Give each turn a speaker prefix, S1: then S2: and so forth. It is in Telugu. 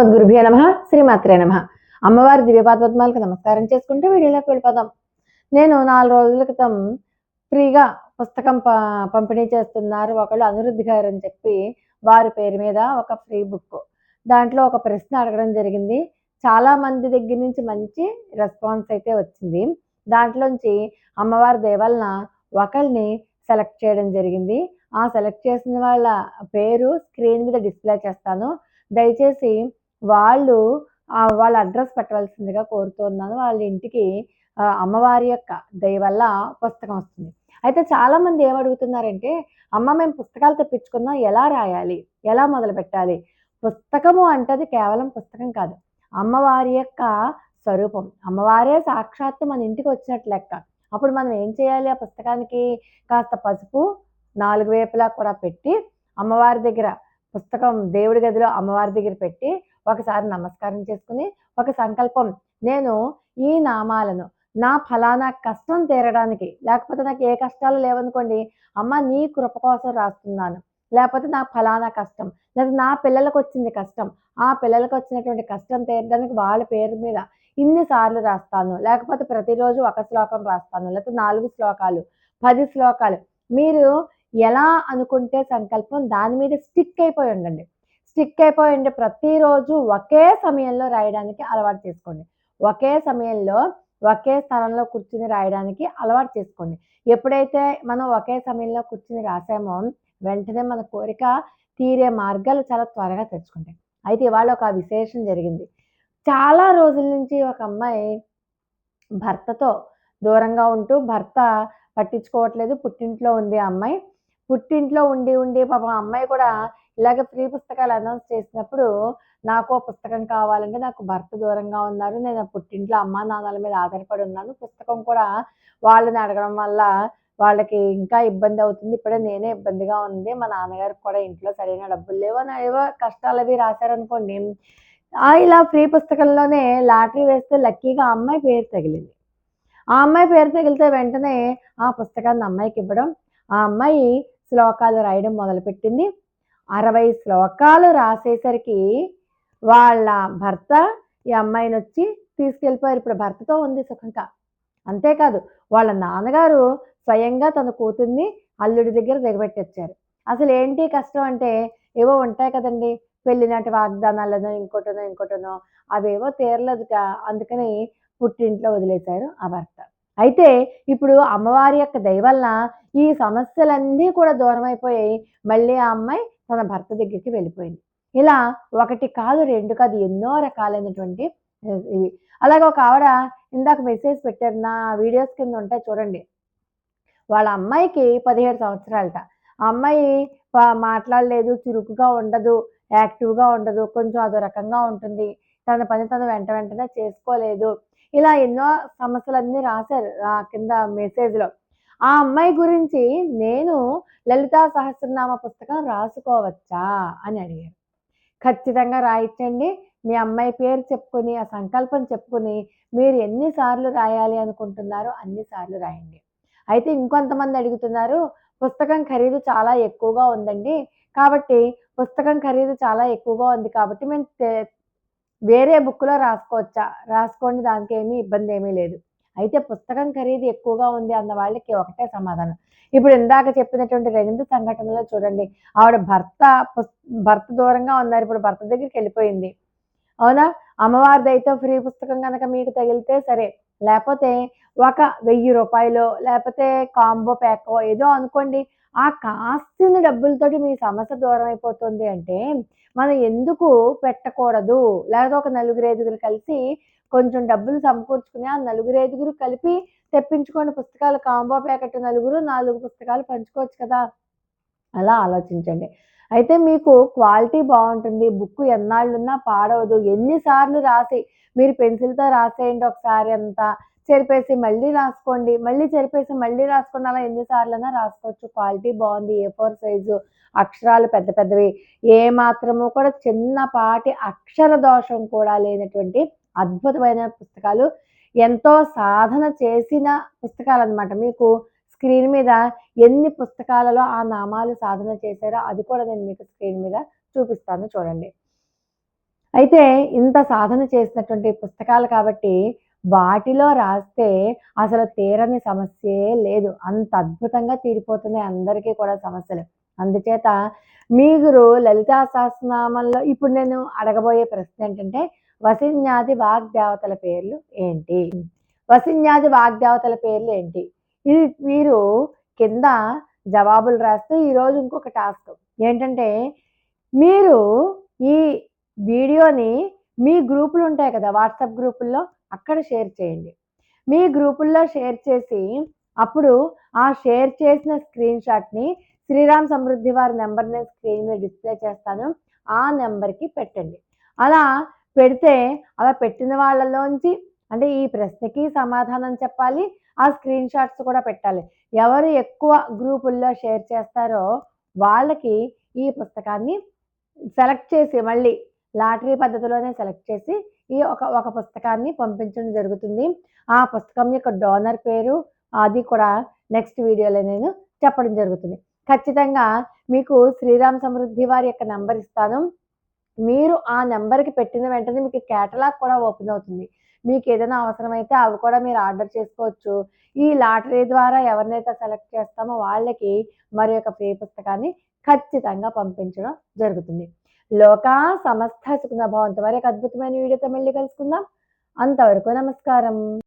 S1: అస్మద్గురుభ్యో నమః శ్రీమాత్రే నమః. అమ్మవారి దివ్యపాదపద్మాలకు నమస్కారం చేసుకుంటూ వీడియోలోకి వెళ్ళిపోదాం. నేను 4 రోజుల క్రితం ఫ్రీగా పుస్తకం పంపిణీ చేస్తున్నారు ఒకళ్ళు అనిరుద్ధ్ గారు అని చెప్పి వారి పేరు మీద ఒక ఫ్రీ బుక్. దాంట్లో ఒక ప్రశ్న అడగడం జరిగింది. చాలా మంది దగ్గర నుంచి మంచి రెస్పాన్స్ అయితే వచ్చింది. దాంట్లోంచి అమ్మవారి దయ వలన ఒకళ్ళని సెలెక్ట్ చేయడం జరిగింది. ఆ సెలెక్ట్ చేసిన వాళ్ళ పేరు స్క్రీన్ మీద డిస్ప్లే చేస్తాను. దయచేసి వాళ్ళు వాళ్ళ అడ్రస్ పెట్టవలసిందిగా కోరుతున్నాను. వాళ్ళ ఇంటికి అమ్మవారి యొక్క దయ వల్ల పుస్తకం వస్తుంది. అయితే చాలామంది ఏమడుగుతున్నారంటే, అమ్మ మేము పుస్తకాలు తెప్పించుకున్నాం, ఎలా రాయాలి? ఎలా మొదలుపెట్టాలి? పుస్తకము అంటే అది కేవలం పుస్తకం కాదు. అమ్మవారి యొక్క స్వరూపం. అమ్మవారే సాక్షాత్తు మన ఇంటికి వచ్చినట్టు లెక్క. అప్పుడు మనం ఏం చేయాలి? ఆ పుస్తకానికి కాస్త పసుపు 4 వైపులా కూడా పెట్టి అమ్మవారి దగ్గర పుస్తకం దేవుడి గదిలో అమ్మవారి దగ్గర పెట్టి ఒకసారి నమస్కారం చేసుకుని ఒక సంకల్పం, నేను ఈ నామాలను నా ఫలానా కష్టం తీరడానికి, లేకపోతే నాకు ఏ కష్టాలు లేవనుకోండి, అమ్మ నీ కృప కోసం రాస్తున్నాను, లేకపోతే నా ఫలానా కష్టం, లేదా నా పిల్లలకు వచ్చింది కష్టం, ఆ పిల్లలకు వచ్చినటువంటి కష్టం తీరడానికి వాళ్ళ పేరు మీద ఇన్నిసార్లు రాస్తాను, లేకపోతే ప్రతిరోజు ఒక శ్లోకం రాస్తాను, లేకపోతే 4 శ్లోకాలు 10 శ్లోకాలు, మీరు ఎలా అనుకుంటే సంకల్పం దాని మీద స్టిక్ అయిపోయి ఉండండి. స్టిక్ అయిపోయి ఉండి ప్రతిరోజు ఒకే సమయంలో రాయడానికి అలవాటు చేసుకోండి. ఒకే సమయంలో ఒకే స్థలంలో కూర్చుని రాయడానికి అలవాటు చేసుకోండి. ఎప్పుడైతే మనం ఒకే సమయంలో కూర్చుని రాసామో వెంటనే మన కోరిక తీరే మార్గాలు చాలా త్వరగా తెచ్చుకుంటాయి. అయితే ఇవాళ ఒక విశేషం జరిగింది. చాలా రోజుల నుంచి ఒక అమ్మాయి భర్తతో దూరంగా ఉంటూ భర్త పట్టించుకోవట్లేదు. పుట్టింట్లో ఉంది ఆ అమ్మాయి. పుట్టింట్లో ఉండి పాపం ఆ అమ్మాయి కూడా ఇలాగ ఫ్రీ పుస్తకాలు అనౌన్స్ చేసినప్పుడు నాకో పుస్తకం కావాలంటే నాకు భర్త దూరంగా ఉన్నారు. నేను పుట్టింట్లో అమ్మా నాన్నల మీద ఆధారపడి ఉన్నాను. పుస్తకం కూడా వాళ్ళని అడగడం వల్ల వాళ్ళకి ఇంకా ఇబ్బంది అవుతుంది. ఇప్పుడే నేనే ఇబ్బందిగా ఉంది. మా నాన్నగారికి కూడా ఇంట్లో సరైన డబ్బులు లేవు అని ఏవో కష్టాలు అవి రాశారనుకోండి. ఇలా ఫ్రీ పుస్తకంలోనే లాటరీ వేస్తే లక్కీగా ఆ అమ్మాయి పేరు తగిలింది. ఆ అమ్మాయి పేరు తగిలితే వెంటనే ఆ పుస్తకాన్ని అమ్మాయికి ఇవ్వడం, ఆ అమ్మాయి శ్లోకాలు రాయడం మొదలుపెట్టింది. 60 శ్లోకాలు రాసేసరికి వాళ్ళ భర్త ఈ అమ్మాయినొచ్చి తీసుకెళ్ళిపోయారు. ఇప్పుడు భర్తతో ఉంది సుఖంగా. అంతేకాదు వాళ్ళ నాన్నగారు స్వయంగా తన కూతుర్ని అల్లుడి దగ్గర దిగబెట్టొచ్చారు. అసలు ఏంటి కష్టం అంటే ఏవో ఉంటాయి కదండీ! పెళ్లినాటి వాగ్దానాలనో ఇంకోటనో అవేవో తీరలేదుట. అందుకని పుట్టింట్లో వదిలేశారు ఆ భర్త. అయితే ఇప్పుడు అమ్మవారి యొక్క దయ వలన ఈ సమస్యలన్నీ కూడా దూరమైపోయాయి. మళ్ళీ ఆ అమ్మాయి తన భర్త దగ్గరికి వెళ్ళిపోయింది. ఇలా 1 కాదు, 2 కాదు ఎన్నో రకాలైనటువంటి ఇవి. అలాగే ఒక ఆవిడ ఇందాక మెసేజ్ పెట్టారు. నా వీడియోస్ కింద ఉంటాయి చూడండి. వాళ్ళ అమ్మాయికి 17 సంవత్సరాలట. ఆ అమ్మాయి మాట్లాడలేదు, చురుకుగా ఉండదు, యాక్టివ్‌గా ఉండదు, కొంచెం అదో రకంగా ఉంటుంది. తన పని తను వెంటనే చేసుకోలేదు. ఇలా ఎన్నో సమస్యలన్నీ రాశారు కింద మెసేజ్‌లో. ఆ అమ్మాయి గురించి నేను లలితా సహస్రనామ పుస్తకం రాసుకోవచ్చా అని అడిగారు. ఖచ్చితంగా రాయించండి. మీ అమ్మాయి పేరు చెప్పుకొని, ఆ సంకల్పం చెప్పుకొని, మీరు ఎన్ని సార్లు రాయాలి అనుకుంటున్నారో అన్ని సార్లు రాయండి. అయితే ఇంకొంతమంది అడుగుతున్నారు, పుస్తకం ఖరీదు చాలా ఎక్కువగా ఉందండి. కాబట్టి పుస్తకం ఖరీదు చాలా ఎక్కువగా ఉంది కాబట్టి మేము వేరే బుక్‌లో రాసుకోవచ్చా? రాసుకోండి, దానికేమీ ఇబ్బందేమీ లేదు. అయితే పుస్తకం ఖరీదు ఎక్కువగా ఉంది అన్న వాళ్ళకి ఒకటే సమాధానం. ఇప్పుడు ఇందాక చెప్పినటువంటి 2 సంఘటనలో చూడండి. ఆవిడ భర్త దూరంగా ఉన్నారు. ఇప్పుడు భర్త దగ్గరికెళ్ళిపోయింది. అవునా? అమ్మవారి దయతో ఫ్రీ పుస్తకం గనక మీకు తగిలితే సరే. లేపోతే ఒక రూ. 1000 లేపోతే కాంబో ప్యాకో ఏదో అనుకోండి. ఆ కాస్తిన డబ్బులతోటి మీ సమస్య దూరమైపోతుంది అంటే, మనం ఎందుకు పెట్టకూడదు? లేదా ఒక నలుగురైదుగురు కలిసి కొంచెం డబ్బులు సమకూర్చుకుని, ఆ నలుగురైదుగురు కలిపి తెప్పించుకోండి పుస్తకాలు. కాంబో ప్యాకెట్ నలుగురు 4 పుస్తకాలు పంచుకోవచ్చు కదా! అలా ఆలోచించండి. అయితే మీకు క్వాలిటీ బావుంటుంది. బుక్కు ఎన్నాళ్ళున్నా పాడవదు. ఎన్ని సార్లు రాసి మీరు పెన్సిల్‌తో రాసేయండి ఒకసారి అంతా. చెరిపేసి మళ్ళీ రాసుకోండి. మళ్ళీ చెరిపేసి మళ్ళీ రాసుకోండి. అలా ఎన్ని సార్లైనా రాసుకోవచ్చు. క్వాలిటీ బావుంది. A4 సైజు అక్షరాలు పెద్ద పెద్దవి. ఏ మాత్రము కూడా చిన్నపాటి అక్షర దోషం కూడా లేనటువంటి అద్భుతమైన పుస్తకాలు. ఎంతో సాధన చేసిన పుస్తకాలనమాట. మీకు స్క్రీన్ మీద ఎన్ని పుస్తకాలలో ఆ నామాలు సాధన చేశారో అది కూడా నేను మీకు స్క్రీన్ మీద చూపిస్తాను చూడండి. అయితే ఇంత సాధన చేసినటువంటి పుస్తకాలు కాబట్టి వాటిలో రాస్తే అసలు తీరని సమస్యే లేదు. అంత అద్భుతంగా తీరిపోతున్నాయి అందరికీ కూడా సమస్యలు. అందుచేత మీరు లలితా సహస్రనామంలో ఇప్పుడు నేను అడగబోయే ప్రశ్న ఏంటంటే వసిన్యాది వాగ్దేవతల పేర్లు ఏంటి? వసిన్యాది వాగ్దేవతల పేర్లు ఏంటి? ఇది మీరు కింద జవాబులు రాస్తూ ఈరోజు ఇంకొక టాస్క్ ఏంటంటే మీరు ఈ వీడియోని మీ గ్రూపులు ఉంటాయి కదా వాట్సాప్ గ్రూపుల్లో అక్కడ షేర్ చేయండి. మీ గ్రూపుల్లో షేర్ చేసి అప్పుడు ఆ షేర్ చేసిన స్క్రీన్ షాట్ని శ్రీరామ్ సమృద్ధి వారి నెంబర్ నేను స్క్రీన్ మీద డిస్ప్లే చేస్తాను. ఆ నెంబర్కి పెట్టండి. అలా పెడితే అలా పెట్టిన వాళ్ళలోంచి అంటే ఈ ప్రశ్నకి సమాధానం చెప్పాలి, ఆ స్క్రీన్ షాట్స్ కూడా పెట్టాలి. ఎవరు ఎక్కువ గ్రూపుల్లో షేర్ చేస్తారో వాళ్ళకి ఈ పుస్తకాన్ని సెలెక్ట్ చేసి మళ్ళీ లాటరీ పద్ధతిలోనే సెలెక్ట్ చేసి ఈ ఒక పుస్తకాన్ని పంపించడం జరుగుతుంది. ఆ పుస్తకం యొక్క డోనర్ పేరు అది కూడా నెక్స్ట్ వీడియోలో నేను చెప్పడం జరుగుతుంది. ఖచ్చితంగా మీకు శ్రీరామ్ సమృద్ధి వారి యొక్క నెంబర్ ఇస్తాను. మీరు ఆ నెంబర్‌కి పెట్టిన వెంటనే మీకు కేటలాగ్ కూడా ఓపెన్ అవుతుంది. మీకు ఏదైనా అవసరమైతే అవి కూడా మీరు ఆర్డర్ చేసుకోవచ్చు. ఈ లాటరీ ద్వారా ఎవరినైతే సెలెక్ట్ చేస్తామో వాళ్ళకి మరి యొక్క ఫ్రీ పుస్తకాన్ని ఖచ్చితంగా పంపించడం జరుగుతుంది. లోకా సమస్త సుఖినో భవంతు. మరి ఒక అద్భుతమైన వీడియోతో మళ్ళీ కలుసుకుందాం. అంతవరకు నమస్కారం.